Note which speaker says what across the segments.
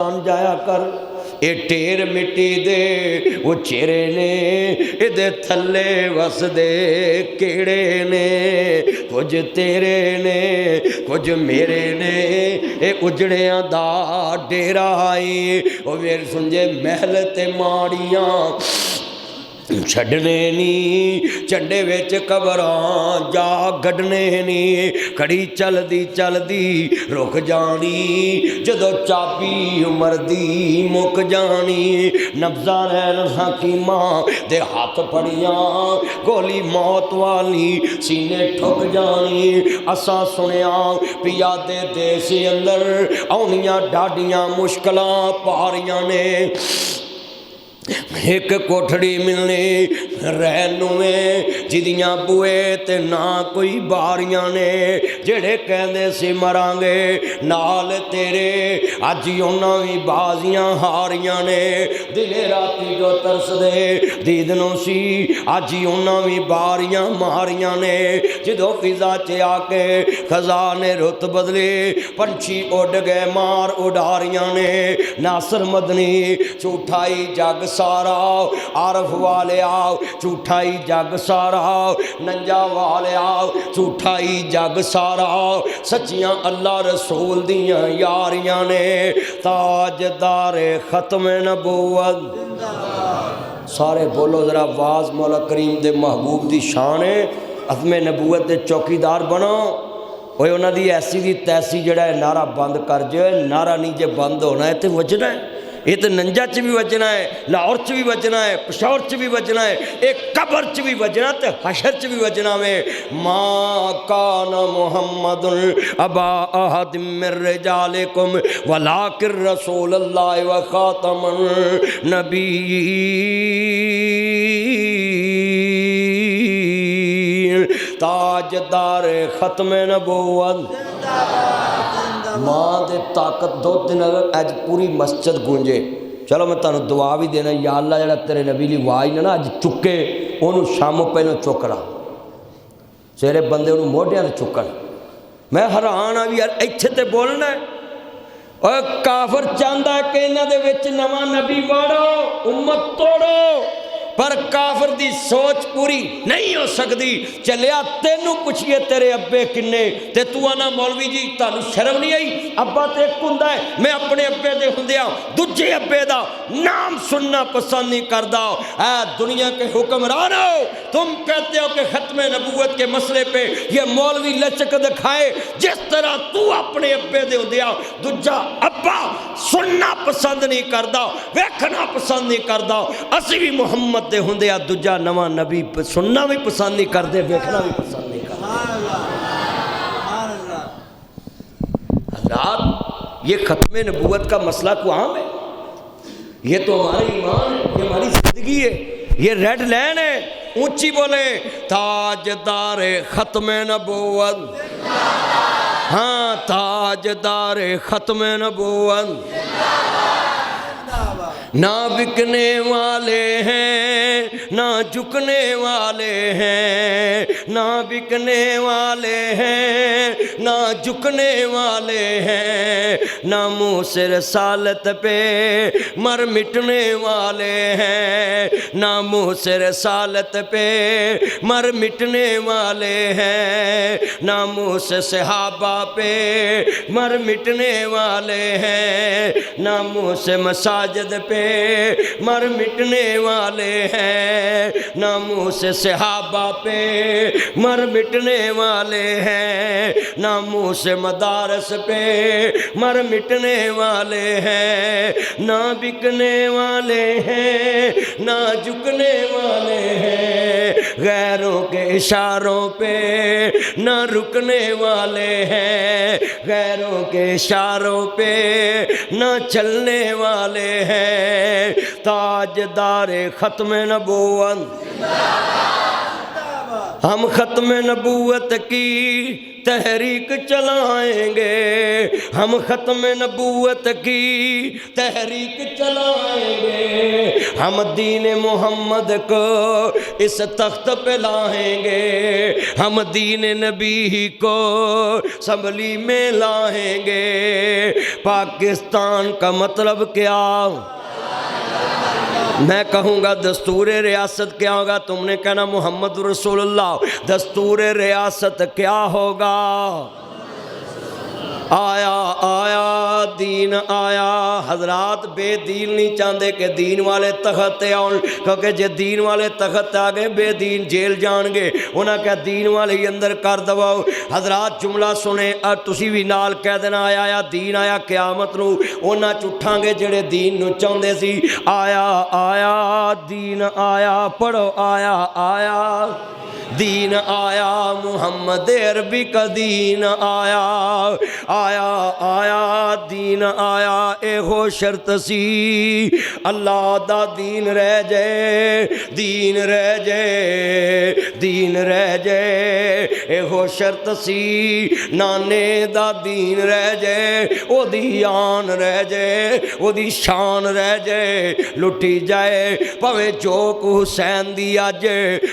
Speaker 1: جایا کر اے ٹیر مٹی دے وہ چہرے نے ادے تھلے وس دے کیڑے نے کچھ تیرے نے کچھ میرے نے اے اجڑیاں دا ڈیرا آئی وہ ویر سنجے محل تے ماڑیاں چھڑنے نی چنڈے ویچ قبراں جا گڈنے نی کڑی چل دی رک جانی جدو چابی عمر دی مک جانی نبضہ رہن حکیماں دے ہاتھ پڑیاں گولی موت والی سینے ٹھک جانی اساں سنیاں پیا دے دیسی اندر اونیاں ڈاڈیاں مشکلاں پاریاں نے ایک کوٹھڑی ملنے رہنویں جدیاں بوئے تے نہ کوئی باریاں نے جڑے کہندے سی مرانگے نال تیرے اجی انہاں وی بازیاں ہاریاں نے دلے راتی جو ترس دے دیدنوں سی اجی انہاں وی باریاں ماریاں نے جدو فضا چے آ کے خزانے رت بدلے پنچھی اڑ گئے مار اڈاریاں نے ناصر مدنی جھوٹائی جگ سارا عارف والے آؤ جھوٹائی جگ سارا ننجا والے آؤ جھوٹائی جگ سارا سچیاں اللہ رسول دیاں یاریاں نے تاجدار ختم نبوت سارے بولو ذرا آواز مولا کریم دے محبوب دی شان ہے ختم نبوت دے چوکیدار بنو اوے انہاں دی ایسی دی تیسی جڑا ہے نعرہ بند کر جائے نعرہ نہیں جے بند ہونا ہے تے وجنا ہے یہ تو ننجا چ بھی وجنا ہے لاہور چ بھی وجنا ہے پشاور چ بھی وجنا ہے ایک قبر چ بھی وجنا تے حشر چ بھی وجنا میں ما کان محمد ابا احد من رجالکم ولکن رسول اللہ و خاتم النبی تاجدار ختم نبوت ماں دے طاقت دو دن اگر اج پوری مسجد گونجے چلو میں تانوں دعا بھی دینا یا اللہ جڑا تیرے نبی لی واج نا اج چکے انہوں شاموں پہلوں چکنا سیرے بندے انہوں موڑیاں تے چکن میں حیران آ بھی یار ایتھے تے بولنا ہے اور کافر چاہندا ہے کہ انہاں دے وچ نواں نبی واڑو امت توڑو پر کافر دی سوچ پوری نہیں ہو سکتی چلیا تینوں پوچھئے تیرے ابے کنے تے تو آنا مولوی جی تانوں شرم نہیں آئی ابا تے ایک ہوندا ہے میں اپنے ابے دے ہوندیاں دوجے ابے دا نام سننا پسند نہیں کردا اے دنیا کے حکمرانو تم کہتے ہو کہ ختم نبوت کے مسئلے پہ یہ مولوی لچک دکھائے جس طرح تو اپنے ابے دے ہوندیاں دوجا ابا سننا پسند نہیں کردا ویکھنا پسند نہیں کردا اسی بھی محمد دے ہوندے آ دجا نواں نبی سننا بھی پسند نہیں کرتے ویکھنا بھی پسند نہیں کرتے حضرات یہ ختم نبوت کا مسئلہ کو عام ہے یہ تو ہمارے ایمان ہے یہ ہماری زندگی ہے یہ ریڈ لائن ہے اونچی بولے تاجدار ختم نبوت ہاں تاجدار ختم نبوت نہ بکنے والے ہیں نہ جھکنے والے ہیں نہ بکنے والے ہیں نہ جھکنے والے ہیں نہ منہ سے رسالت پہ مر مٹنے والے ہیں نہ منہ سے رسالت پہ مر مٹنے والے ہیں نہ منہ سے صحابہ پہ مر مٹنے والے ہیں نہ منہ سے مساجد پہ مر مٹنے والے ہیں نہ منہ سے صحابہ پہ مر مٹنے والے ہیں نہ منہ سے مدارس پہ مر مٹنے والے ہیں نہ بکنے والے ہیں نہ جھکنے والے ہیں غیروں کے اشاروں پہ نہ رکنے والے ہیں غیروں کے اشاروں پہ نہ چلنے والے ہیں تاجدار ختم نبوت ہم ختم نبوت کی تحریک چلائیں گے، ہم ختم نبوت کی تحریک چلائیں گے، ہم دین محمد کو اس تخت پہ لائیں گے، ہم دین نبی کو اسمبلی میں لائیں گے۔ پاکستان کا مطلب کیا؟ میں کہوں گا دستور ریاست کیا ہوگا، تم نے کہنا محمد رسول اللہ۔ دستور ریاست کیا ہوگا؟ آیا آیا دین آیا۔ حضرات بے دین نہیں چاہتے کہ دین والے تخت آن، کیونکہ جے دین والے تخت آ گئے بے دین جیل جان گے، انہاں کہا دین والے ہی اندر کر دواؤ۔ حضرات جملہ سنے اور تسی بھی نال کہہ دینا آیا آیا دین آیا قیامت نو انہاں چٹھاں گے جڑے دین نو چاہندے سی۔ آیا آیا دین آیا، پڑھو آیا آیا دین آیا، محمد عربی کا دین آیا، آیا آیا دین آیا۔ اے ہو شرط سی اللہ دا دین رہ جائے، دین رہ جائے، دین رہ جائے۔ اے ہو شرط سی نانے دا دین رہ جائے، او دی آن رہ جائے، او دی شان رہ جائے، لٹی جائے پوے چوک حسین دی آج،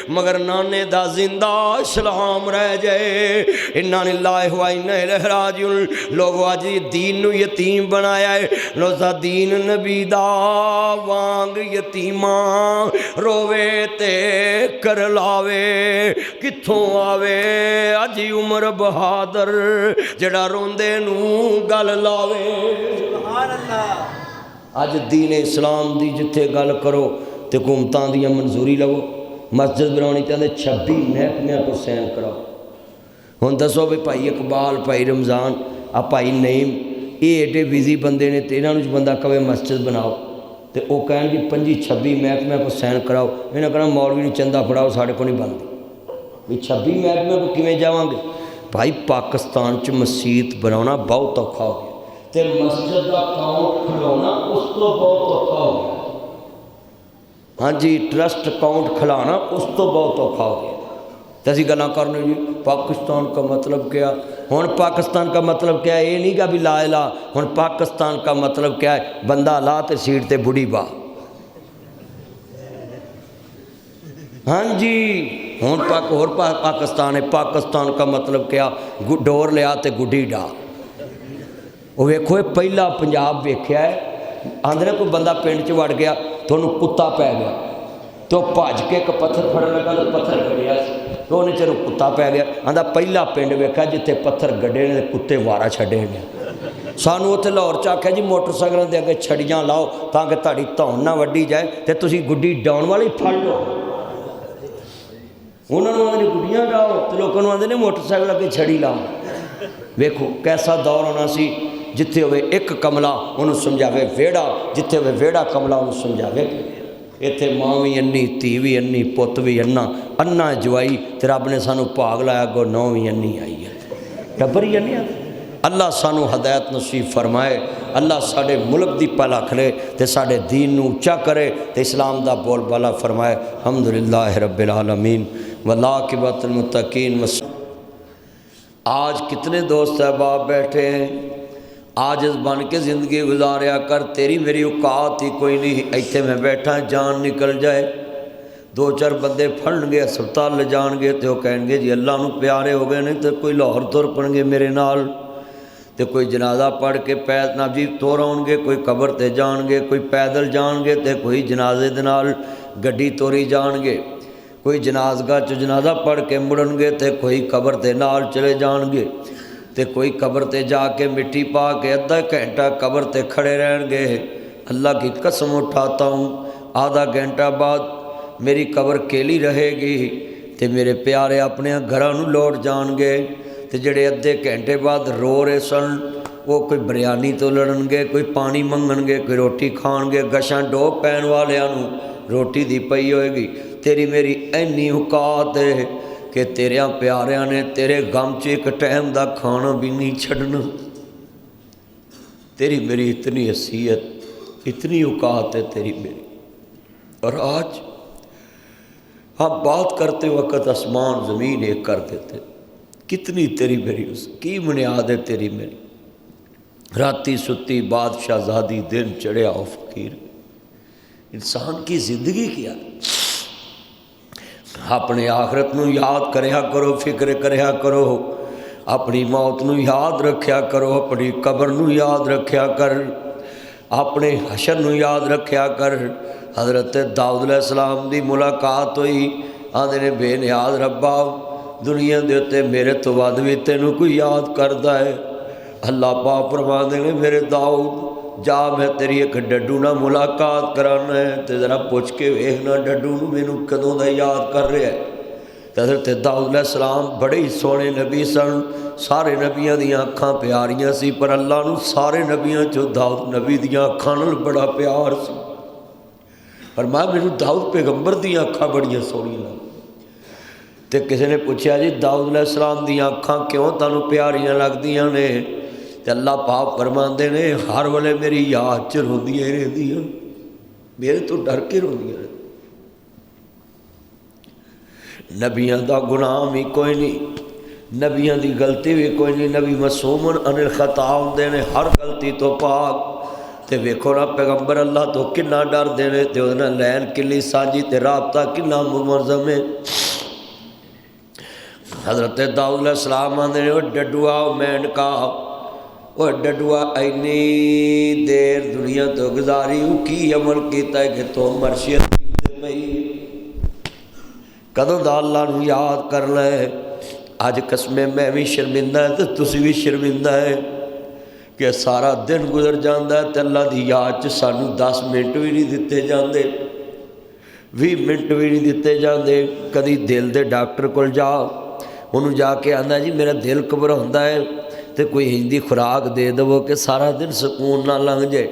Speaker 1: مگر نانے دا زندہ اسلام رہ جائے۔ انا للہ و انا الیہ راجعون۔ لوگو آج دین نو یتیم بنایا ہے، لوزا دین نبی دا وانگ یتیماں روے تے کر لاوے، کتھوں آوے اجی عمر بہادر جڑا روندے نو گل لاوے۔ سبحان اللہ۔ اج دین اسلام دی جتھے گل کرو تے حکومتاں دی منظوری لو، مسجد بنانی چاہتے 26 محکمیاں کو سین کراؤ۔ ہن دسو بھی بھائی اقبال، بھائی رمضان، آ بھائی نعیم، یہ ایڈے بزی بندے نے تے انہاں نوں بندہ کہے مسجد بناؤ تے او کہن جی 25-26 محکمیاں کو سین کراؤ، انہاں کہنا مولوی نہیں چندہ پڑاؤ ساڑھے کو نہیں بنتی بھی 26 محکمیاں کو کیویں جاواں گے۔ بھائی پاکستان چ مسجد بنانا بہت اوکھا ہو گیا تے مسجد دا اکاؤنٹ کھلانا اس تو بہت اوکھا ہو گیا۔ ہاں جی ٹرسٹ اکاؤنٹ کھلانا اس تو بہت اوکھا ہو گیا۔ تیسی گلاں کرنے جی پاکستان کا مطلب کیا؟ ہن پاکستان کا مطلب کیا ہے؟ یہ نہیں کہا بھی لا الہ، ہن پاکستان کا مطلب کیا ہے؟ بندہ لا تے سیٹ تے بڑھی با۔ ہاں جی ہن پاکستان ہے، پاکستان کا مطلب کیا؟ ڈور لیا تے گڈی ڈا۔ وہ ویکھو پہلا پنجاب ویکھیا ہے، آندھنے کوئی بندہ پنڈ چ وڑ گیا تو انہوں کتا پی گیا تو بھج کے ایک پتھر پھڑن لگا تو پتھر گڈیا تو انہیں چلو کتا پی گیا۔ آندھا پہلا پنڈ ویکھا جتے پتھر گڈے نے کتے وارا چھڈے نے۔ سانو اتنے لاہور چ آکھیا جی موٹر سائیکلوں دے اگے چھڑیاں لاؤ تاکہ تہاڈی دھون نہ وڈی جائے تے تسی گڈی ڈاؤن والی پھڑ لو۔ انہوں نے آدھے گڈیاں ڈاؤ تو لوگوں آدھے موٹر سائیکل اگے چھڑی لاؤ۔ ویکھو کیسا دور ہونا سی جتھے ہوئے ایک کملہ انہوں سمجھاوے ویڑا، جتھے ہوئے ویڑا کملہ انہوں سمجھاوے۔ ایتھے ماں بھی انی، تھی بھی انی، پت بھی انا جوائی تے رب نے سانو پاگ لایا گو 9 بھی انی آئی ہے، ٹبر ہی انی آئی۔ اللہ سانو ہدایت نصیب فرمائے، اللہ ساڑے ملک دی پہلا کھلے تے ساڑے دین نو اچا کرے تے اسلام دا بول بالا فرمائے۔ الحمدللہ رب العالمین والعاقبۃ للمتقین۔ آج کتنے دوست احباب بیٹھے ہیں، عاجز بن کے زندگی گزاریا کر، تیری میری اوقات ہی کوئی نہیں۔ ایتھے میں بیٹھا جان نکل جائے 2-4 بندے پھڑن گے ہسپتال لے جان گے تو وہ کہیں گے جی اللہ نو پیارے ہو گئے، نہیں تو کوئی لاہور تر پڑیں گے میرے نال، تو کوئی جنازہ پڑھ کے نہ جی تور آؤ گے، کوئی قبر تے جان گے، کوئی پیدل جان گے تو کوئی جنازے دے نال گڈی توری جان گے، کوئی جنازگاہ چ جنازہ پڑھ کے مڑن گے تو کوئی قبر تے نال چلے جان گے، تے کوئی قبر تے جا کے مٹی پا کے آدھا گھنٹہ قبر تے کھڑے رہن گے۔ اللہ کی قسم اٹھاتا ہوں آدھا گھنٹہ بعد میری قبر کیلی رہے گی تے میرے پیارے اپنے گھراں نوں لوٹ جان گے، تے جڑے ادھے گھنٹے بعد رو رہے سن وہ کوئی بریانی تو لڑن گے، کوئی پانی منگن گے، کوئی روٹی کھان گے، گشاں ڈو پین والیاں نوں روٹی دی پئی ہوئے گی۔ تیری میری اینی اوقات ہے کہ تیریاں پیاریاں نے تیرے غم چ ایک ٹائم دا کھانا بھی نہیں چھڑنا۔ تیری میری اتنی حیثیت، اتنی اوقات ہے تیری میری، اور آج ہاں بات کرتے وقت آسمان زمین ایک کر دیتے. کتنی تیری میری اس کی بنیاد ہے تیری میری. راتی ستی بادشاہ زادی دن چڑھیا او فقیر. انسان کی زندگی کیا؟ اپنے آخرت نو یاد کریا کرو، فکر کریا کرو، اپنی موت نو یاد رکھیا کرو، اپنی قبر نو یاد رکھیا کر، اپنے حشر نو یاد رکھیا کر. حضرت داؤد علیہ السلام دی ملاقات ہوئی، آندے نے بے نیاز ربا دنیا دے تے میرے تو ود بھی تینوں کوئی یاد کردا ہے. اللہ پاک فرماندے نے میرے داؤد جا میں تیری ایک ڈڈو نہ ملاقات کرانا ہے تے ذرا پوچھ کے ویکھنا ڈڈو نو مینوں کدوں دا یاد کر رہا ہے. حضرت داؤد علیہ السلام بڑے ہی سونے نبی سن، سارے نبیاں دیاں اکھاں پیاریاں سی، پر اللہ نو سارے نبیاں چوں داؤد نبی دیاں اکھاں نال بڑا پیار سی. فرمایا مینوں داؤد پیغمبر دیاں اکھاں بڑیاں سونیاں لگدیاں. تے کسی نے پوچھا جی داؤد علیہ السلام دیاں اکھاں کیوں تانوں پیاریاں لگدیاں نے؟ تے اللہ پاک فرماندے نے ہر ویلے میری یاد چ روندیاں رہندیاں، میرے تو ڈر کے روندیاں. نبیاں دا گناہ بھی کوئی نہیں، نبیاں دی غلطی بھی کوئی نہیں. نبی معصوم عن الخطا ہوندے نے، ہر غلطی تو پاک. تے ویکھو نا پیغمبر اللہ تو کنا ڈردے نے تے اودے نال لین کلی ساجی تے رابطہ کنا منظم ہے. حضرت داؤد علیہ السلام آندے نے او ڈڈوا مینڈکا، او ڈڈوا اینی دیر دنیا تو گزاری کی عمل کیتا ہے کہ تو مرشد پئی کدوں دا اللہ نو یاد کر لے. اج قسمیں میں بھی شرمندہ ہے تے تسی بھی شرمندہ ہے کہ سارا دن گزر جاندا ہے تے اللہ دی یاد چ سانوں 10 منٹ بھی نہیں دتے جاندے، 20 منٹ بھی نہیں دتے جاندے. کدی دل دے ڈاکٹر کول جا، انہوں جا کے آندا جی میرا دل گھبراؤندا ہے تے کوئی ہندی خوراک دے دو کہ سارا دن سکون نہ لنگ جائے.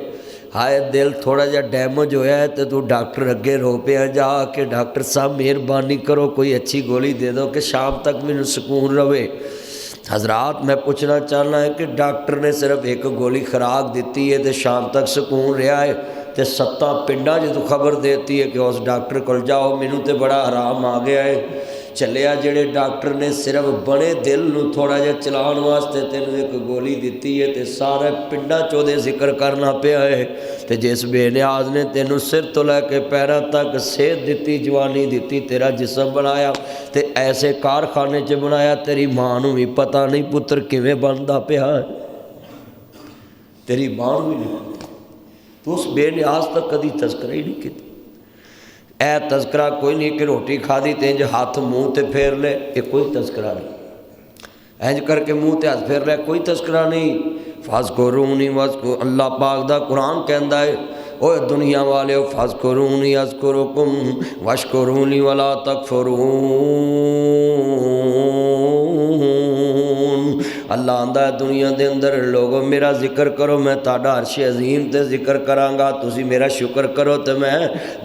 Speaker 1: ہائے دل تھوڑا جا ڈیمیج ہویا ہے تو ڈاکٹر اگے رو پیا جا کہ ڈاکٹر صاحب مہربانی کرو کوئی اچھی گولی دے دو کہ شام تک مجھے سکون رہے. حضرات میں پوچھنا چاہنا ہے کہ ڈاکٹر نے صرف ایک گولی خوراک دیتی ہے تو شام تک سکون رہا ہے تے 7 پنڈا جدو خبر دیتی ہے کہ اس ڈاکٹر کول جاؤ مینوں تے بڑا آرام آ گیا ہے. چلیا جڑے ڈاکٹر نے صرف بڑے دل نو تھوڑا جا چلان واسطے تینوں ایک گولی دیتی ہے تے سارے پنڈا چودے ذکر کرنا پیا ہے. تے جس بے نیاز نے تینوں سر تو لے کے پیراں تک صحت دیتی، جوانی دیتی، تیرا جسم بنایا تے ایسے کارخانے چ بنایا تیری ماں نو بھی پتہ نہیں پتر کیویں بندا پیا ہے، تیری ماں نو بھی نہیں پتہ. تو اس بے نیاز تک کدی تذکرہ ہی نہیں کیتا. اے تذکرہ کوئی نہیں کہ روٹی کھادی تے انج ہاتھ منہ تے پھیر لے، یہ کوئی تذکرہ نہیں. انج کر کے منہ تے ہاتھ پھیر لے کوئی تذکرہ نہیں. فاذکرونی واذکر اللہ پاک دا قرآن کہندا ہے اوے دنیا والے فاذکرونی اذکرکم واشکرونی ولا تکفرون. اللہ آندا ہے دنیا دے اندر لوگوں میرا ذکر کرو میں تہاڈا عرش عظیم تے ذکر کراں گا، تسی میرا شکر کرو تے میں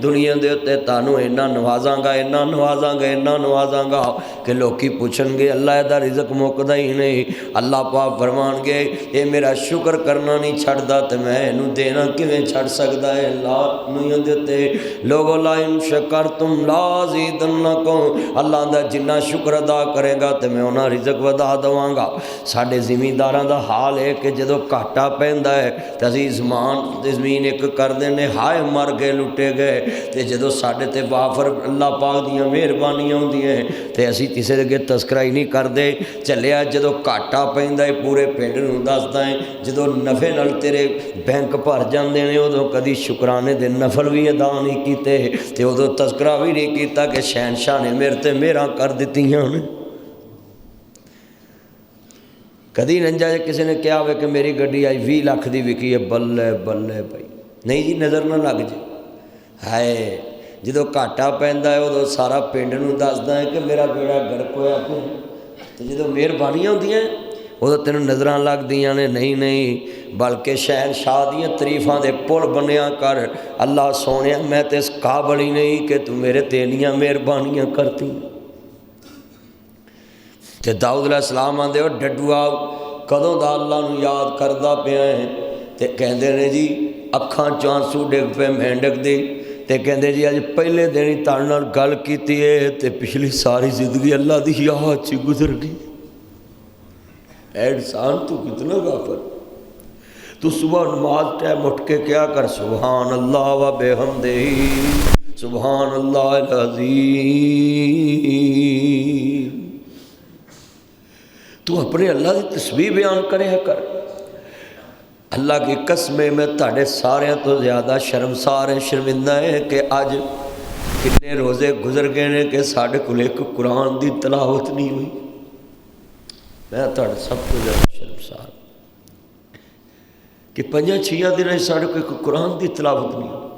Speaker 1: دنیا دے تے تانوں اینا نوازاں گا، اینا نوازاں گا، اینا نوازاں گا کہ لوکی پوچھن گے اللہ دا رزق مکدا ہی نہیں. اللہ پاک فرمان گے اے میرا شکر کرنا نہیں چھڑدا تے میں اینوں دینا کیویں چھڑ سکدا ہے. اللہ دنیا دے تے لوگو لا ان شکرتم لا زیدنکم، اللہ دا جنہ شکر ادا کرے گا تے میں انہاں رزق ودا دواں گا. ساڈے زمینداراں دا حال ہے کہ جدو گھاٹا پیندا ہے تے اسی زمین ایک کر دینے ہائے مر گئے لٹے گئے، تے جدو ساڈے تے وافر اللہ پاک دیاں مہربانیاں ہوندیاں تے اسی کسے دے اگے تذکرہ ہی نہیں کردے. چلیا جدو گھاٹا پیندا ہے پورے پنڈ نوں دسدا ہے، جدو نفع نال تیرے بینک بھر جاندے نے ادو کدی شکرانے دے نفل بھی ادا نہیں کیتے تے ادو تذکرہ بھی نہیں کیتا کہ شہنشاہ نے میرے تے میرا کر دتیاں نے. کدی ننجا جے کسی نے کیا ہوئے کہ میری گڈی آئی 20 لاکھ دی وکی ہے، بلے بلے بھائی نہیں جی نظر نہ لگ جائے. ہائے جدو گھاٹا پیندا ہے ادو سارا پنڈ نوں دسدا ہے کہ میرا بیڑا گرک ہویا پیا. تے جدو مہربانیاں ہوندیاں ادو تینوں نظراں لگدیاں نے نہیں نہیں، بلکہ شہنشاہ دیاں تعریفاں دے پل بنیا کر. اللہ سونیا میں تے اس قابل ہی نہیں کہ تو میرے تے انیاں مہربانیاں کرتی. تے داؤد علیہ السلام آندے ڈڈوا کدوں دا اللہ نو یاد کردا پیا ہے تے کہندے نے جی اکھاں چوں آنسو ڈگ پے مینڈک دے تے کہندے جی اج پہلے دن ہی تہاڈے نال گل کیتی ہے تے پچھلی ساری زندگی اللہ دی یاد چ گزر گئی۔ اے انسان تو کتنا غافل، تو صبح نماز ٹائم اٹھ کے کیا کر، سبحان اللہ و بحمدہ سبحان اللہ العظیم۔ تو اپنے اللہ کی تسبیح بیان کرے کر۔ اللہ کی قسم میں تہاڈے سارے تو زیادہ شرمسار ہے، شرمندہ ہے کہ اج کتنے روزے گزر گئے نے کہ ساڈے کول ایک قرآن دی تلاوت نہیں ہوئی۔ میں تہاڈے سب تو زیادہ شرمسار کہ 5-6 دن ساڈے کو ایک قرآن دی تلاوت نہیں ہوئی۔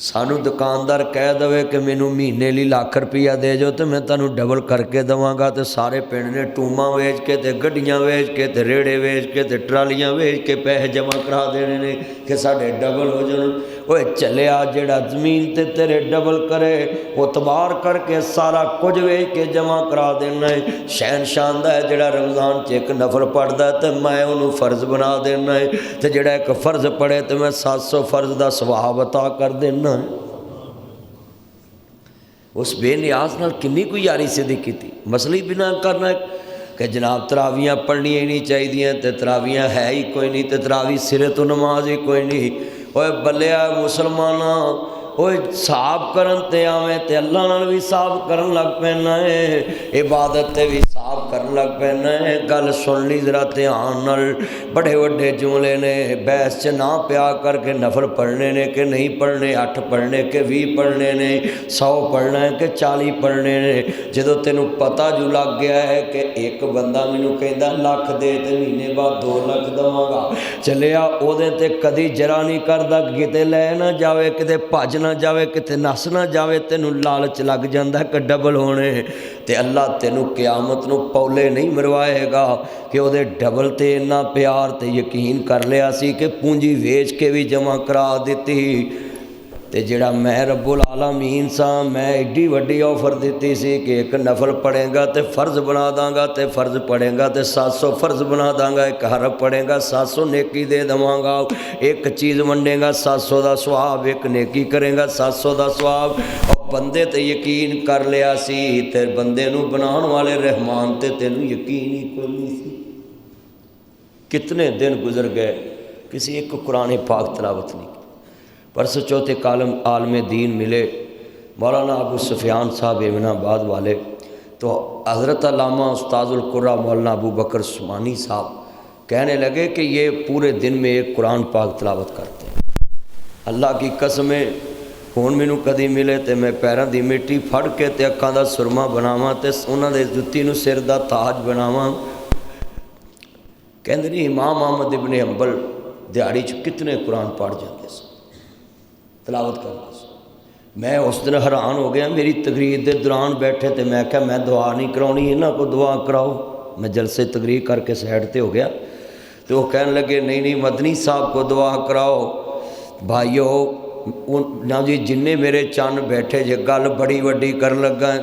Speaker 1: سانو دکاندار کہہ دے کہ مینوں مہینے لی لاکھ روپیہ دے جو تو میں تانوں ڈبل کر کے دواں گا، تے سارے پنڈ نے ٹوما ویچ کے تے گڈیاں ویچ کے تے ریڑے ویچ کے تے ٹرالیاں ویچ کے پیسے جمع کرا دینے نے کہ ساڈے ڈبل ہو جان۔ اوے چلیا جڑا زمین تے تیرے ڈبل کرے اعتبار کر کے سارا کچھ ویچ کے جمع کرا دینا ہے۔ شہنشاہ ہے جڑا رمضان چ ایک نفل پڑھدا ہے تے میں انہوں فرض بنا دینا ہے، تے جڑا ایک فرض پڑھے تے میں 700 فرض دا ثواب عطا کر دینا۔ اس بے نیاز نال کنی کوئی یاری صدیقی تھی، مسئلہ ہی بنا کرنا ہے کہ جناب تراویاں پڑھنی ہی نہیں چاہیے تے تراویاں ہے ہی کوئی نہیں تے تراوی سرے تو نماز ہی کوئی نہیں۔ اوے بلیا مسلماناں، اوے صاحب کرن تے آویں تے اللہ نال بھی صاحب کرن لگ پینا ہے، عبادت تے بھی صاحب کرن لگ پینا ہے۔ گل سن لی ذرا دھیان نال، بڑے وڈے جملے نے، بحث چ نہ پیا کر کے نفل پڑھنے نے کہ نہیں پڑھنے، 8 پڑھنے کہ 20 پڑھنے نے، 100 پڑھنا ہے کہ 40 پڑھنے نے۔ جدوں تینوں پتہ جو لگ گیا ہے کہ ایک بندہ مینوں کہندا لاکھ دے تے مہینے بعد 2 لاکھ دواں گا، چلیا او دے تے کدی جرا نہیں کردا کتے لے نہ جاوے، کتے بھج نہ جاوے، کتے نس نہ جاوے، تینوں لالچ لگ جاندا کہ ڈبل ہونے تے اللہ تینوں قیامت نو پولے نہیں مروائے گا کہ او دے ڈبل تے اتنا پیار تے یقین کر لیا سی کہ پونجی ویچ کے بھی جمع کرا دیتی تے جڑا میں رب العالمین سا میں ایڈی وڈی آفر دیتی سی کہ ایک نفل پڑھے گا تے فرض بنا داں گا، تے فرض پڑھے گا تے 700 فرض بنا داں گا، ایک حرف پڑھے گا 700 نیکی دے دواں گا، ایک چیز ونڈے گا 700 دا ثواب، ایک نیکی کرے گا 700 دا ثواب۔ اور بندے تے یقین کر لیا سی تے بندے نو بنان والے رحمان تے تینوں یقین ہی کوئی نہیں سی۔ کتنے دن گزر گئے کسی ایک قرآن پاک تلاوت نہیں کی۔ پرسوں چوتھے کالم عالم دین ملے مولانا ابو سفیان صاحب امین آباد والے، تو حضرت علامہ استاذ القرآن مولانا ابو بکر عثمانی صاحب کہنے لگے کہ یہ پورے دن میں ایک قرآن پاک تلاوت کرتے ہیں۔ اللہ کی قسمیں ہون مینوں کدی ملے تے میں پیراں دی مٹی پھڑ کے تے اکھاں دا سرما بناواں تے انہاں دے جُتی نوں سر دا تاج بناواں۔ کہندے نہیں امام احمد ابن حنبل دیہڑی چ کتنے قرآن پڑھ جاندے سن، تلاوت کرتے سن۔ میں اس دن حیران ہو گیا، میری تقریر دے دوران بیٹھے تے میں کہا میں دعا نہیں کرانی، انہاں کو دعا کراؤ۔ میں جلسے تقریر کر کے سائڈ تے ہو گیا تو وہ کہنے لگے نہیں مدنی صاحب کو دعا کراؤ۔ بھائیو نا جی جننے میرے چند بیٹھے جے گل بڑی وڈی کر لگا ہے،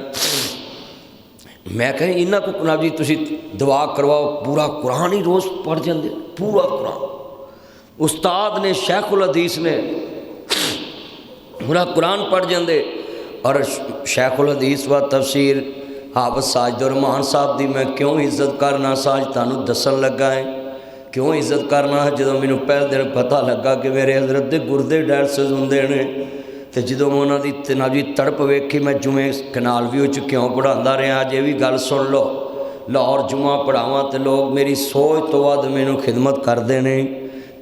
Speaker 1: میں کہیں انہاں کو جناب جی تسی دعا کرواؤ، پورا قرآن ہی روز پڑھ جاندے، پورا قرآن۔ استاد نے شیخ الحدیث نے پورا قرآن پڑھ جاندے، اور شیخ الحدیث و تفسیر حافظ ساجد الرحمان صاحب دی میں کیوں عزت کرنا ساج تانوں دسن لگا ہے، کیوں عزت کرنا ہے۔ جدوں مینوں پہلے دن پتہ لگا کہ میرے حضرت دے گردے ڈائلسس ہوندے نے تے جدوں میں انہاں دی جناب جی تڑپ ویکھی، میں جمعے کنال وی وچ کیوں پڑھاندا رہا۔ اج یہ بھی گل سن لو، لاہور جمعہ پڑھاواں تے لوگ میری سوچ تو ود مینوں خدمت کردے نے۔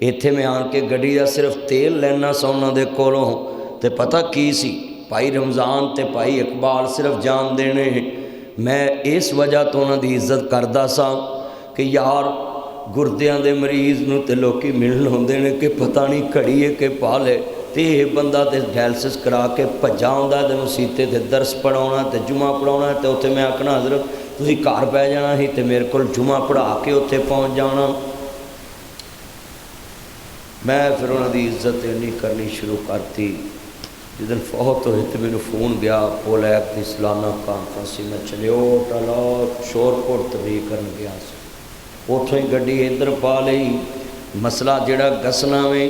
Speaker 1: ایتھے میں آن کے گڈی دا صرف تیل لینا سا انہاں دے کولوں تے پتہ کی سی بھائی رمضان تے بھائی اقبال صرف جان دینے۔ میں اس وجہ تو انہاں دی عزت کردا سا کہ یار گردیاں دے مریض نو تے لوکی ملن ہوندے نے کہ پتہ نہیں کھڑی ہے کہ پالے، تے یہ بندہ تے ڈائلسس کرا کے بھجا ہوندا تے مسیتے تے درس پڑھاونا تے جمعہ پڑھاونا تے اوتھے میں آکھنا حضرت تسی گھر پہ جانا سی تے میرے کول جمعہ پڑھا کے اوتھے پہنچ جانا۔ میں پھر انہاں دی عزت نہیں کرنی شروع کرتی۔ جدن فوت ہوئے تو میرے فون گیا پول ایک دی سالانہ کانفرنس میں چلے ٹالا شور کوٹ تبلیغ کرن گیا اتوں ہی گڈی ادھر پا لئی۔ مسئلہ جڑا گسنا میں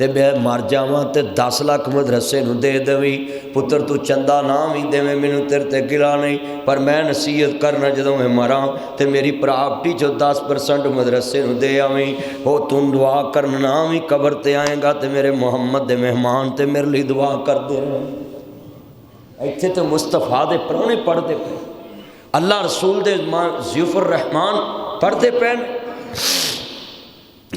Speaker 1: ਤੇ ਮੈਂ ਮਰ ਜਾਵਾਂ ਤੇ 10 ਲੱਖ ਮਦਰਸੇ ਨੂੰ ਦੇ ਦੇਵੀਂ। ਪੁੱਤਰ ਤੂੰ ਚੰਦਾ ਨਾ ਵੀ ਦੇਵੇਂ ਮੈਨੂੰ ਤੇਰੇ ਤੇ ਗਿਲਾ ਨਹੀਂ, ਪਰ ਮੈਂ ਨਸੀਹਤ ਕਰਨਾ ਜਦੋਂ ਮੈਂ ਮਰਾਂ ਤੇ ਮੇਰੀ ਪ੍ਰਾਪਰਟੀ 'ਚੋਂ 10% ਮਦਰਸੇ ਨੂੰ ਦੇ ਆਵੀਂ। ਉਹ ਤੂੰ ਦੁਆ ਕਰਨ ਨਾ ਵੀ ਕਬਰ ਤੇ ਆਏਗਾ ਤੇ ਮੇਰੇ ਮੁਹੰਮਦ ਦੇ ਮਹਿਮਾਨ ਤੇ ਮੇਰੇ ਲਈ ਦੁਆ ਕਰਦੇ ਰਹੇ। ਇੱਥੇ ਤਾਂ ਮੁਸਤਫਾ ਦੇ ਪ੍ਰਾਹੁਣੇ ਪੜ੍ਹਦੇ ਪਏ, ਅੱਲਾ ਰਸੂਲ ਦੇ ਜ਼ਿਊਫੁਰ ਰਹਿਮਾਨ ਪੜ੍ਹਦੇ ਪਏ।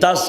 Speaker 1: 10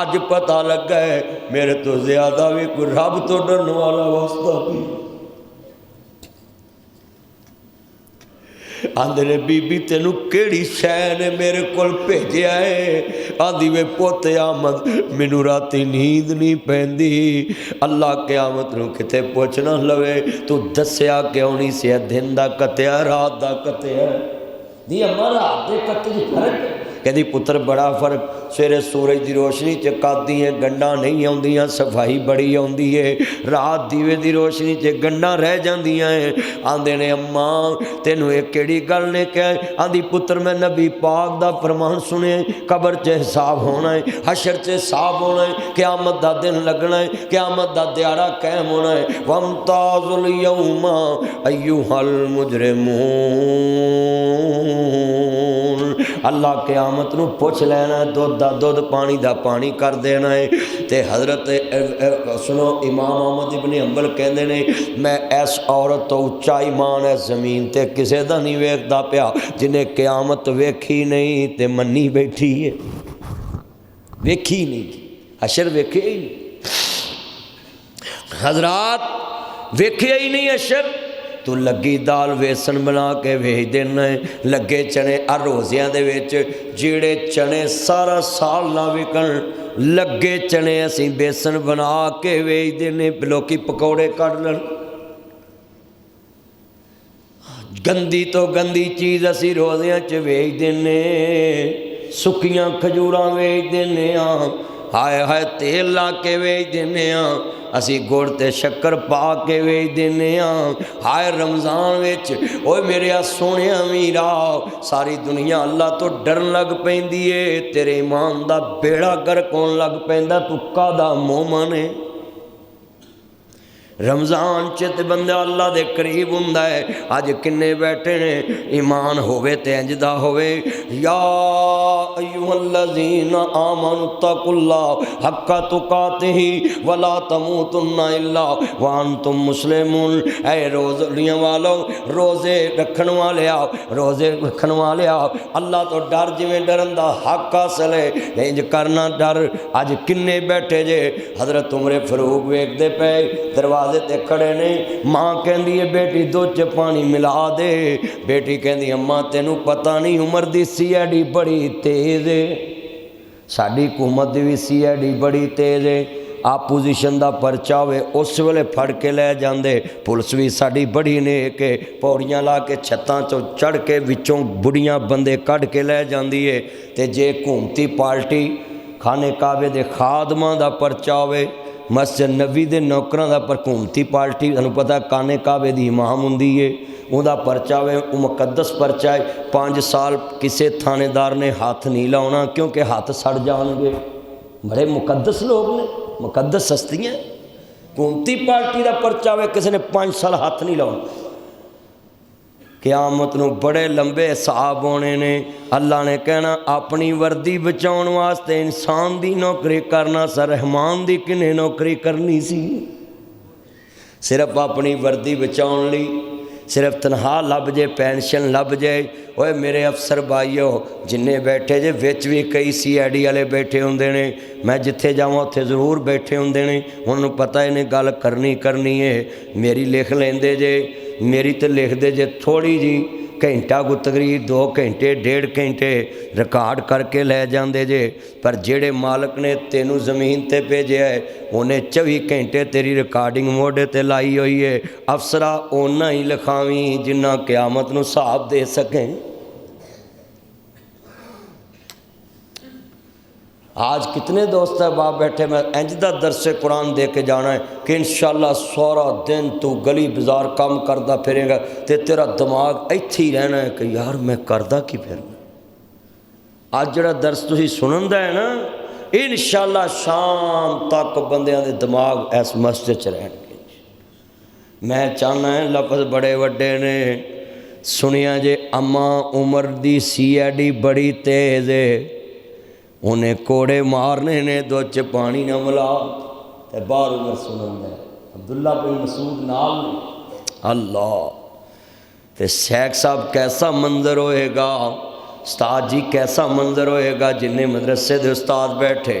Speaker 1: اج پتہ لگا ہے میرے تو زیادہ بھی کوئی رب تو ڈرن والا واسطہ بھی آندے نے بی بی تینوں کیڑی شے نے میرے کول بھیجیا ہے آندی وے پوت آمد مینوں راتی نیند نہیں پیندی اللہ قیامت نو کتے پوچھ نہ لوے تو دسیا کیوں نہیں سی دن دا کتیا رات دا کتیا دی اما رات دے کتے دی فرق کہدی پتر بڑا فرق سویرے سورج دی روشنی چ کاتی ہیں گنڈاں نہیں آندیاں صفائی بڑی آندی ہے رات دیوے دی روشنی چ گنڈاں رہ جاندیاں ہیں آندے نے اماں تینوں ایک کیڑی گل نے کہ آندی پتر میں نبی پاک دا فرمان سنے قبر چ حساب ہونا ہے حشر چ حساب ہونا ہے قیامت دا دن لگنا ہے قیامت دا دیہڑا قائم ہونا ہے وامتازوا اليوم ایھا المجرمون اللہ قیامت نو پوچھ لینا دودھ دا دودھ پانی دا پانی کر دینا ہے تے حضرت سنو امام احمد ابن حنبل کہندے نے میں ایس عورت تو اچا ایمان ہے زمین تے کسے دا نہیں ویکھدا پیا جنہیں قیامت ویکھی نہیں تے منی بیٹھی ہے ویکھی نہیں حشر ویکھے ہی نہیں حضرات ویکھے ہی نہیں حشر تو لگی دال ویسن بنا کے بھیج دینا ہے لگے چنے روزیاں دے وچ جیڑے چنے سارا سال نہ وکن لگے چنے اسی بیسن بنا کے بھیج دینے لوکی پکوڑے کٹ لن گندی تو گندی چیز اسی روزیاں چ بھیج دینے سکیاں کھجوراں بھیج دینے ہائے ہائے تیل لا کے بھیج دینے اسی گڑ تے شکر پا کے ویچ دینے ہائے رمضان وچ اوے میرے سونے امیرا ساری دنیا اللہ تو ڈرن لگ پیندی ہے تیرے ایمان دا بیڑا گرک ہون لگ پیندا تو کادا مومن ہے رمضان چت بندہ اللہ دے قریب ہوندا ہے اج کنے بیٹھے نے ایمان ہوے تے انجدا ہوے یا ایھا الذین آمنوا اتقوا اللہ حق تقاتہ ولا تموتن الا وانتم مسلمون اے روزیاں والو روزے رکھن والےآ روزے رکھن والےآ اللہ تو ڈر جویں ڈرن دا حق حاصل ہے انج کرنا ڈر اج کنے بیٹھے جے حضرت عمر فاروق ویکھدے پے دروازے تے کھڑے نے ماں کہندی ہے بیٹی دودھ چ پانی ملا دے بیٹی کہندی اماں تینوں پتہ نہیں عمر دی سی آئی ڈی بڑی تیز ہے ساڈی حکومت دی بھی سی آئی ڈی بڑی تیز ہے اپوزیشن دا پرچہ ہوئے اس ویلے پھڑ کے لے جاندے پولیس بھی ساڈی بڑی نیک ہے پوڑیاں لا کے چھتاں چوں چڑھ کے وچوں بڑیاں بندے کڈ کے لے جاندی ہے تے جے حکومتی پارٹی خانے کعبے دے خادماں دا پرچہ ہوئے مسجد نبی دے نوکراں دا پر حکومتی پارٹی تانوں پتہ کانے کعبے دی امام ہوندی ہے اوندا پرچہ ہوئے او مقدس پرچہ ہے 5 سال کسے تھانے دار نے ہاتھ نہیں لاؤنا کیونکہ ہاتھ سڑ جان گے بڑے مقدس لوگ نے مقدس ہستیاں حکومتی پارٹی دا پرچہ ہوئے کسی نے 5 سال ہاتھ نہیں لاؤنا قیامت نو بڑے لمبے حساب ہونے نے اللہ نے کہنا اپنی وردی بچاؤن واسطے انسان دی نوکری کرنا سا رحمان دی کنے نوکری کرنی سی صرف اپنی وردی بچاؤن لی صرف تنہا لب جے پینشن لب جائے اوے میرے افسر بھائیو جنہیں بیٹھے جے وچ بھی کئی سی آئی ڈی والے بیٹھے ہوندے نے میں جتھے جاواں اوتھے ضرور بیٹھے ہوندے نے انہوں پتہ انہیں گل کرنی ہے میری لکھ لیندے جے میری تو لکھ دے جے تھوڑی جی گھنٹہ کو تقریر 2 گھنٹے 1.5 گھنٹے ریکارڈ کر کے لے جاندے جے پر جیڑے مالک نے تینوں زمین تے بھیجیا ہے انہیں 24 گھنٹے تیری ریکارڈنگ موڈے تے لائی ہوئی ہے افسرہ اونا ہی لکھاویں جنہ قیامت نو صاحب دے سکیں آج کتنے دوست احباب بیٹھے میں انجدہ درس قرآن دے کے جانا ہے کہ انشاءاللہ سورا دن تو گلی بازار کام کردہ پھرے گا تے تیرا دماغ ایتھی ہی رہنا ہے کہ یار میں کردہ کی پھرنا آج جڑا درس تسی سنندہ ہے نا انشاءاللہ شام تک بندیاں دے دماغ ایس مسجد چ رہن گے میں چاہنا ہے لفظ بڑے وڈے نے سنیا جے اماں عمر دی سی آئی ڈی بڑی تیز ہے انہیں کوڑے مارنے نے دوچ پانی نہ ملا تے بار عمر سنن دے عبداللہ بن مسعود نال نے اللہ تے شیخ صاحب کیسا منظر ہوئے گا استاد جی کیسا منظر ہوئے گا جنہیں مدرسے دے استاد بیٹھے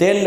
Speaker 1: 3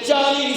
Speaker 1: 40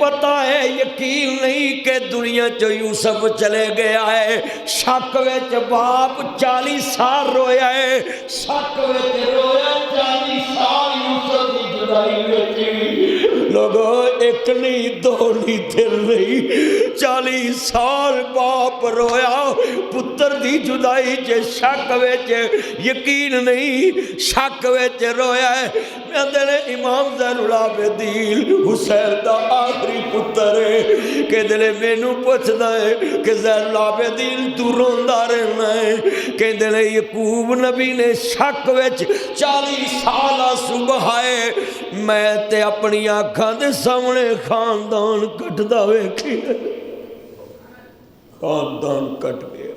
Speaker 1: پتہ ہے یقین نہیں کہ دنیا چ یوسف چلے گیا ہے، شک وچ باپ 40 سال رویا ہے، شک وچ رویا 40 سال یوسف کی جدائی وچ، لوگوں ایک نہیں دو نہیں تین نہیں 40 سال باپ رویا پتر دی جدائی چ، شک وچ یقین نہیں شک وچ رویا ہے۔ میں نے امام زین العابدین حسین دا آخری پتر ہے کہ دلے مینوں پوچھدا ہے کہ زین العابدین تو روندا رہنا ہے کہ دلے یعقوب نبی نے شک وچ 40 سال آنسو بہائے، میں تے اپنی آنکھاں دے سامنے خاندان کٹدا ویکھیا، خاندان کٹ گیا۔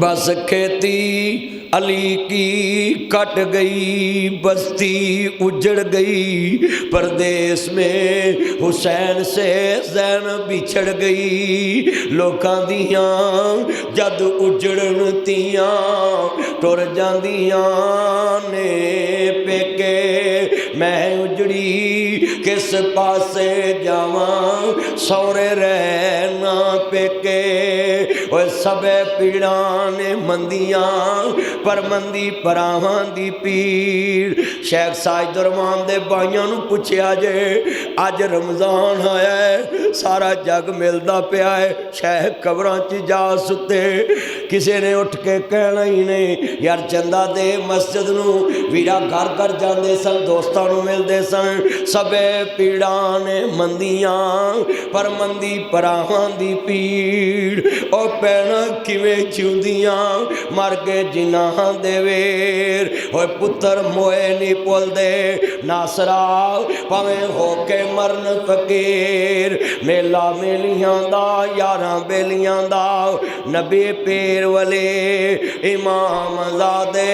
Speaker 1: بس کھیتی علی کی کٹ گئی، بستی اجڑ گئی، پردیس میں حسین سے زینب بچھڑ گئی، لوکاں دیاں جد اجڑن تیاں ٹر جاندیاں نے پیکے، میں اجڑی کس پاسے جاواں سورے رہنا پیکے، اوے سبے پیڑان مندیاں پر مندی پراواں دی پیڑ۔ شیخ ساجد رحمان دے بھائیاں نو پوچھیا جے اج رمضان آیا ہے سارا جگ ملدا پیا ہے، شیخ قبراں چ جا ستے، کسے نے اٹھ کے کہنا ہی نہیں یار چندہ دے مسجد نو، ویرا گھر گھر جاندے سن دوستاں نو ملدے سن، سبے پیڑان مندیاں پر مندی پراواں دی پیڑ، او پینا کیویں چوندیاں مر گئے جناں دے ویر، اوے پتر موئے نہیں پول دے ناصرا پاویں ہو کے مرن فقیر، میلا میلیاں دا یاراں بیلیاں دا نبی پیر والے امام زادے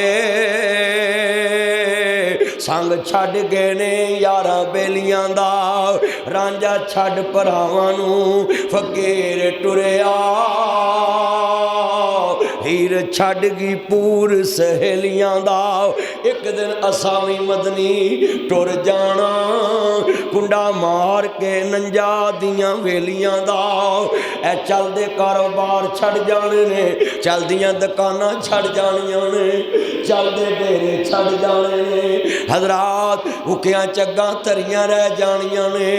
Speaker 1: سنگ چھڑ گئے نے یاراں بیلیاں دا، رانجا چھڑ پراواں نو فقیر ٹریا، ہیر چھڑ گی پور سہیلیاں دا، ایک دن اساوی مدنی ٹر جانا کنڈا مار کے ننجا دیاں ویلیاں دا، اے چل دے کاروبار چھڑ جانے نے، چل دیاں دکاناں چھڑ جانیاں نے، چل دے ڈیرے چھڑ جانے نے، حضرات بھکیاں چگاں تریاں رہ جانیاں نے،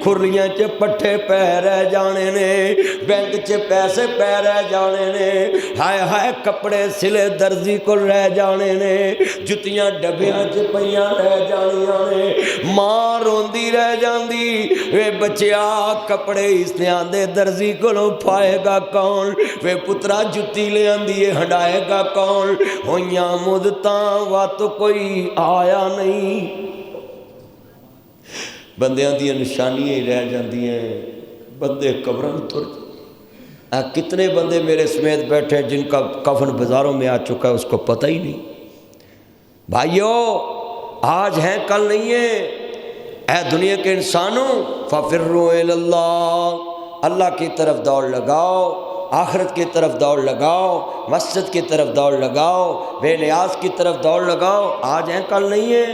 Speaker 1: کھرلیاں چ پٹھے پہ رہ جانے نے، بینک چ پیسے پہ رہ جانے نے، ہائے ہائے کپڑے سلے درزی کو رہ جانے نے، جتیاں ڈبیاں چ پیاں رہ جانیاں نے، ماں روندی رہ جاندی وے بچیا کپڑے اس نے آندے درزی کو پائے گا کون، وے پترا جتی لے آندی ہڈائے گا کون، ہویاں مدتاں وات کوئی آیا نہیں، بندیاں دیاں نشانیاں ہی رہ جاندی ہیں، بندے قبراں تر کتنے بندے میرے سمیت بیٹھے جن کا کفن بازاروں میں آ چکا ہے اس کو پتہ ہی نہیں۔ بھائیو آج ہیں کل نہیں ہیں، اے دنیا کے انسانوں ففروا الی اللہ، اللہ کی طرف دوڑ لگاؤ، آخرت کی طرف دوڑ لگاؤ، مسجد کی طرف دوڑ لگاؤ، بے نیاز کی طرف دوڑ لگاؤ، آج ہیں کل نہیں ہیں۔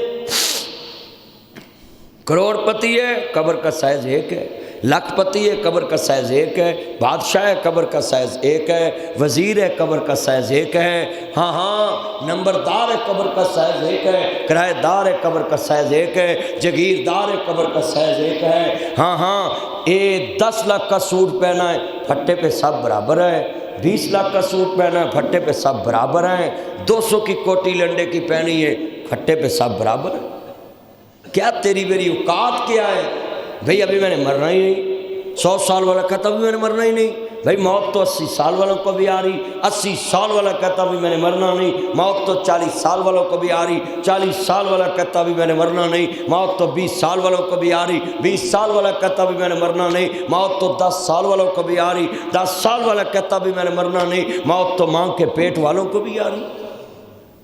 Speaker 1: کروڑ پتی ہے قبر کا سائز ایک ہے، لاکھ پتی ہے قبر کا سائز ایک ہے، بادشاہ ہے قبر کا سائز ایک ہے، وزیر ہے قبر کا سائز ایک ہے، ہاں ہاں نمبردار ہے قبر کا سائز ایک ہے، کرایہ دار ہے قبر کا سائز ایک ہے، جگیردار ہے قبر کا سائز ایک ہے، ہاں ہاں 10 لاکھ کا سوٹ پہنا ہے پھٹے پہ سب برابر ہے، 20 لاکھ کا سوٹ پہنا ہے پھٹے پہ سب برابر ہیں، 200 کی کوٹی لنڈے کی پہنی ہے پھٹے پہ سب برابر ہے۔ کیا تیری میری اوقات کیا ہے؟ بھئی ابھی میں نے مرنا ہی نہیں، 100 سال والا کہتا بھی میں نے مرنا ہی نہیں، بھئی موت تو 80 سال والوں کو بھی آ رہی، 80 سال والا کہتا بھی میں نے مرنا نہیں، موت تو 40 سال والوں کو بھی آ رہی، 40 سال والا کہتا بھی میں نے مرنا نہیں، موت تو 20 سال والوں کو بھی آ رہی، 20 سال والا کہتا بھی میں نے مرنا نہیں، موت تو 10 سال والوں کو بھی آ رہی، 10 سال والا کہتا بھی میں نے مرنا نہیں، موت تو ماں کے پیٹ والوں کو بھی آ رہی۔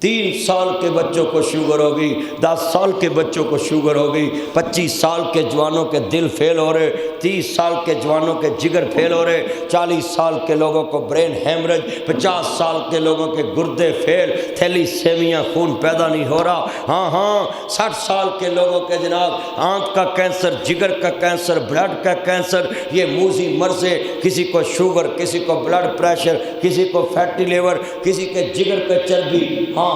Speaker 1: 3 سال کے بچوں کو شوگر ہو گئی، 10 سال کے بچوں کو شوگر ہو گئی، 25 سال کے جوانوں کے دل فیل ہو رہے، 30 سال کے جوانوں کے جگر فیل ہو رہے، 40 سال کے لوگوں کو برین ہیمرج، 50 سال کے لوگوں کے گردے فیل، تھیلی سیمیاں، خون پیدا نہیں ہو رہا، ہاں 60 سال کے لوگوں کے جناب آنکھ کا کینسر، جگر کا کینسر، بلڈ کا کینسر، یہ موذی مرضیں، کسی کو شوگر، کسی کو بلڈ پریشر، کسی کو فیٹی لیور، کسی کے جگر کا چربی، ہاں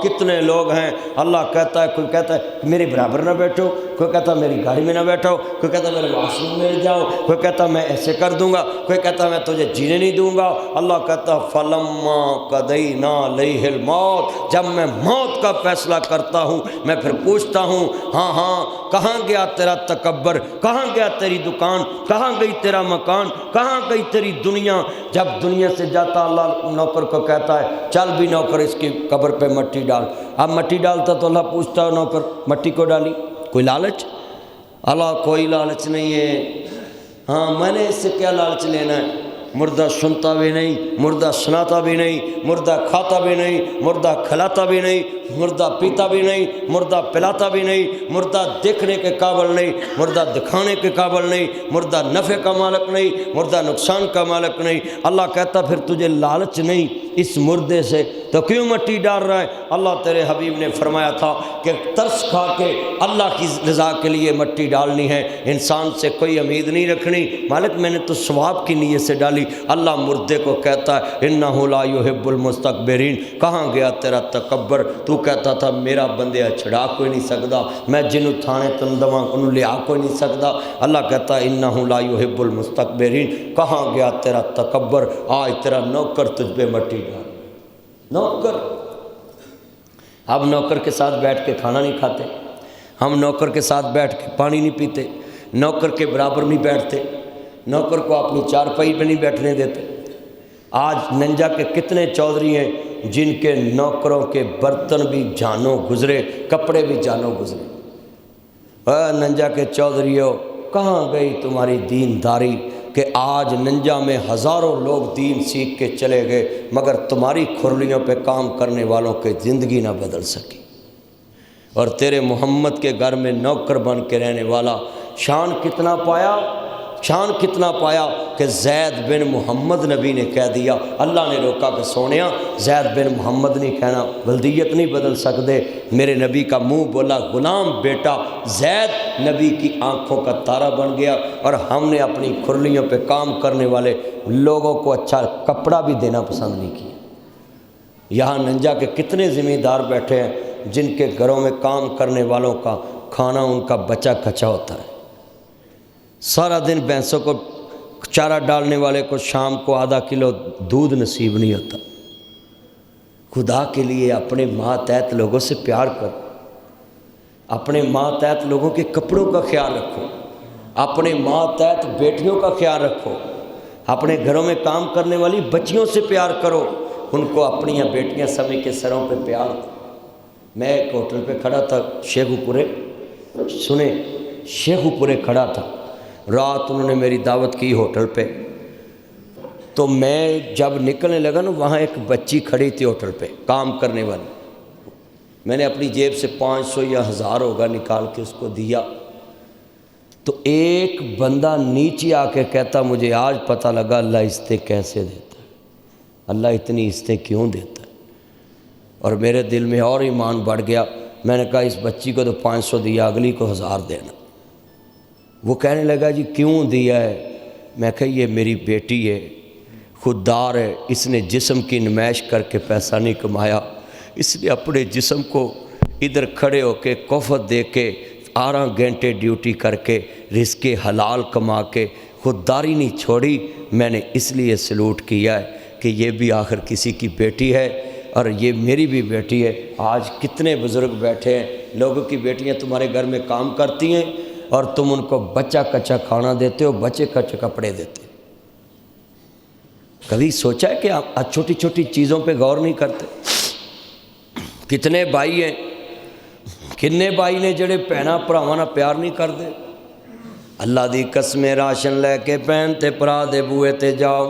Speaker 1: کتنے لوگ ہیں۔ اللہ کہتا ہے، کوئی کہتا ہے میرے برابر نہ بیٹھو، کوئی کہتا ہے میری گاڑی میں نہ بیٹھو، کوئی کہتا ہے میرے واش روم میں جاؤ، کوئی کہتا ہے میں ایسے کر دوں گا، کوئی کہتا ہے میں تجھے جینے نہیں دوں گا۔ اللہ کہتا ہے فَلَمَّا قَضَيْنَا عَلَيْهِ الْمَوْتَ، جب میں موت کا فیصلہ کرتا ہوں میں پھر پوچھتا ہوں ہاں کہاں گیا تیرا تکبر، کہاں گیا تیری دکان، کہاں گئی تیرا مکان، کہاں گئی تیری دنیا۔ جب دنیا سے جاتا اللہ نوکر کو کہتا ہے چل بھی نوکر اس کی قبر پہ مٹی ڈال۔ اب مٹی ڈالتا تو اللہ پوچھتا ہے نوکر مٹی کو ڈالی، کوئی لالچ؟ اللہ کوئی لالچ نہیں ہے، ہاں میں نے اس سے کیا لالچ لینا ہے؟ مردہ سنتا بھی نہیں، مردہ سناتا بھی نہیں، مردہ کھاتا بھی نہیں، مردہ کھلاتا بھی نہیں، مردہ پیتا بھی نہیں، مردہ پلاتا بھی نہیں، مردہ دیکھنے کے قابل نہیں، مردہ دکھانے کے قابل نہیں، مردہ نفع کا مالک نہیں، مردہ نقصان کا مالک نہیں۔ اللہ کہتا پھر تجھے لالچ نہیں اس مردے سے تو کیوں مٹی ڈال رہا ہے؟ اللہ تیرے حبیب نے فرمایا تھا کہ ترس کھا کے اللہ کی رضا کے لیے مٹی ڈالنی ہے، انسان سے کوئی امید نہیں رکھنی۔ مالک میں نے تو ثواب کی نیت سے ڈالی۔ اللہ مردے کو کہتا ہے انہ لا یحب المستکبرین، کہاں گیا تیرا تکبر؟ تو کہتا تھا میرا بندے چھڑا کوئی نہیں سکتا، میں جنوں تھانے تندواں انہوں لیا کوئی نہیں سکتا۔ اللہ کہتا ہے انہ لا یحب المستکبرین، کہاں گیا تیرا تکبر؟ آج تیرا نوکر تجھ پہ مٹی ڈال۔ نوکر، اب نوکر کے ساتھ بیٹھ کے کھانا نہیں کھاتے، ہم نوکر کے ساتھ بیٹھ کے پانی نہیں پیتے، نوکر کے برابر نہیں بیٹھتے، نوکر کو اپنی چارپائی پہ نہیں بیٹھنے دیتے۔ آج ننجا کے کتنے چودھری ہیں جن کے نوکروں کے برتن بھی جانوں گزرے، کپڑے بھی جانوں گزرے۔ اے ننجا کے چودھریوں، کہاں گئی تمہاری دینداری کہ آج ننجا میں ہزاروں لوگ دین سیکھ کے چلے گئے مگر تمہاری کھرلیوں پہ کام کرنے والوں کی زندگی نہ بدل سکی۔ اور تیرے محمد کے گھر میں نوکر بن کے رہنے والا شان کتنا پایا، شان کتنا پایا کہ زید بن محمد نبی نے کہہ دیا، اللہ نے روکا کہ سونیا زید بن محمد نہیں کہنا، بلدیت نہیں بدل سکتے۔ میرے نبی کا منہ بولا غلام بیٹا زید نبی کی آنکھوں کا تارا بن گیا، اور ہم نے اپنی کھرلیوں پہ کام کرنے والے لوگوں کو اچھا کپڑا بھی دینا پسند نہیں کیا۔ یہاں ننجا کے کتنے ذمہ دار بیٹھے ہیں جن کے گھروں میں کام کرنے والوں کا کھانا ان کا بچا کچا ہوتا ہے، سارا دن بھینسوں کو چارہ ڈالنے والے کو شام کو آدھا کلو دودھ نصیب نہیں ہوتا۔ خدا کے لیے اپنے ماتحت لوگوں سے پیار کرو، اپنے ماتحت لوگوں کے کپڑوں کا خیال رکھو، اپنے ماتحت بیٹیوں کا خیال رکھو، اپنے گھروں میں کام کرنے والی بچیوں سے پیار کرو، ان کو اپنی بیٹیاں سمے کے سروں پہ پیار دو۔ میں ایک ہوٹل پہ کھڑا تھا شیخو پورے، سنیں شیخو پورے کھڑا تھا، رات انہوں نے میری دعوت کی ہوٹل پہ، تو میں جب نکلنے لگا نا وہاں ایک بچی کھڑی تھی ہوٹل پہ کام کرنے والی، میں نے اپنی جیب سے 500 یا 1000 ہوگا نکال کے اس کو دیا، تو ایک بندہ نیچے آ کے کہتا مجھے آج پتہ لگا اللہ عزتیں کیسے دیتا ہے، اللہ اتنی عزتیں کیوں دیتا ہے۔ اور میرے دل میں اور ایمان بڑھ گیا، میں نے کہا اس بچی کو تو 500 دیا، اگلی کو 1000 دینا۔ وہ کہنے لگا جی کیوں دیا ہے؟ میں کہا یہ میری بیٹی ہے، خوددار ہے، اس نے جسم کی نمائش کر کے پیسہ نہیں کمایا، اس نے اپنے جسم کو ادھر کھڑے ہو کے کفت دے کے 12 گھنٹے ڈیوٹی کر کے رزق حلال کما کے خودداری نہیں چھوڑی۔ میں نے اس لیے سلوٹ کیا ہے کہ یہ بھی آخر کسی کی بیٹی ہے اور یہ میری بھی بیٹی ہے۔ آج کتنے بزرگ بیٹھے ہیں، لوگوں کی بیٹیاں تمہارے گھر میں کام کرتی ہیں اور تم ان کو بچہ کچا کھانا دیتے ہو، بچے کچے کپڑے دیتے۔ کبھی سوچا ہے کہ آپ چھوٹی چھوٹی چیزوں پہ غور نہیں کرتے؟ کتنے بھائی ہیں، کتنے بھائی نے جڑے بھیناں بھراواں نال پیار نہیں کرتے؟ اللہ دی قسم راشن لے کے بہن تے بھرا دے بوئے تے جاؤ،